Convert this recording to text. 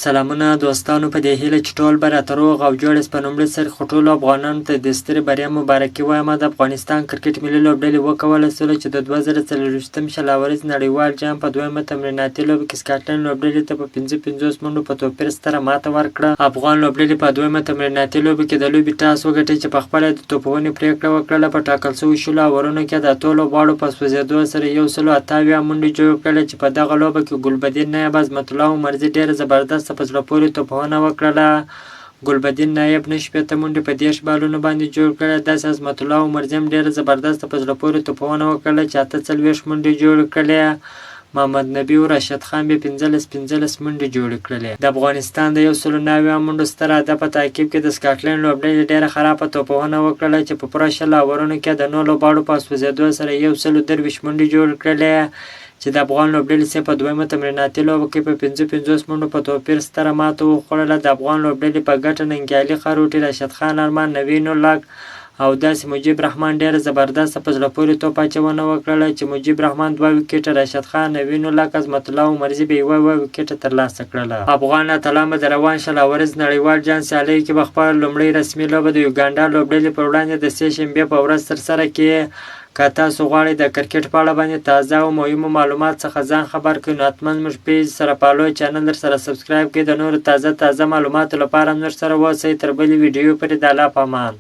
سلامونه دوستانو، په دې هیله چې ټول به راته روغ او جوړ یاست. په لومړي سر خو ټولو افغانانو ته د سترې بریا مبارکي وایم. د افغانستان کرکټ ملي لوبډلې وکولی شوله چې د 2024 شلاوريز نړیوال جام په دویمه تمریناتي لوبه کې سکاټلند لوبډلې ته په 55 منډو په توپیر ستره ماته ورکړه. افغان لوبډلې په دویمه تمریناتي لوبه کې د لوبې ټاس وګټي چې په خپله د توپونې پرېکړه وکړله. په ټاکل شویو 10 اورونو کې د اتو لوبغاړو په سوځېدو سره 178 منډې جوړې کړلې چې په دغه لوبه کې ګلبدین نایب عظمت الله عمرزي ډېره زبردسته په زړه پورې توپونه وکړله. ګلبدین نایب 9 منډې په 10 بالونو باندې جوړ کړه. داسې عظمت الله عمرزي هم ډېره زبردسته په زړه پورې توپونه وکړله چې 48 منډې جوړې کړلې. محمد نبي او راشد خان بیا 15 منډې جوړې کړلې. د افغانستان د 190 منډو ستر هدف په تعقیب کې د سکاټلند لوبډلې ډېره خرابه توپونه وکړله چې په پوره 10 اورونو کې د 9 لوبغاړو په سوځېدو سره 123 منډې جوړې کړلې چې د افغان لوبډلې په دویمه تمریناتي لوبه کې په 55 منډو په توپیر ستره ماته وخوړله. د افغان لوبډلې په ګټه ننګیالي خروټي، راشد خان ارمان، نوین الحق او داسې مجیب رحمان ډېره زبردسته په زړه پورې توپ اچونه وکړله چې مجیب رحمان 2 وکټه، راشد خان، نوین الحق، عظمت الله عمرزي به 1 وکټه ترلاسه کړله. افغان اتلان به د روان شلاوريز نړیوال جام سیالیو کې به خپله لومړۍ رسمي لوبه د یوګانډا لوبډلې پر وړاندې د سې شنبې په ورځ ترسره کړي. که تاسو غواړئ د کرکټ په اړه باندې تازه او مهمو معلومات څخه ځان خبر کړئ نو حتما زموږ پیج سره فالو، چینل در سره سبسکرایب کړئ. د نورو تازه معلوماتو لپاره هم در سره اوسئ. تر بلې ویډیو پورې د الله په امان.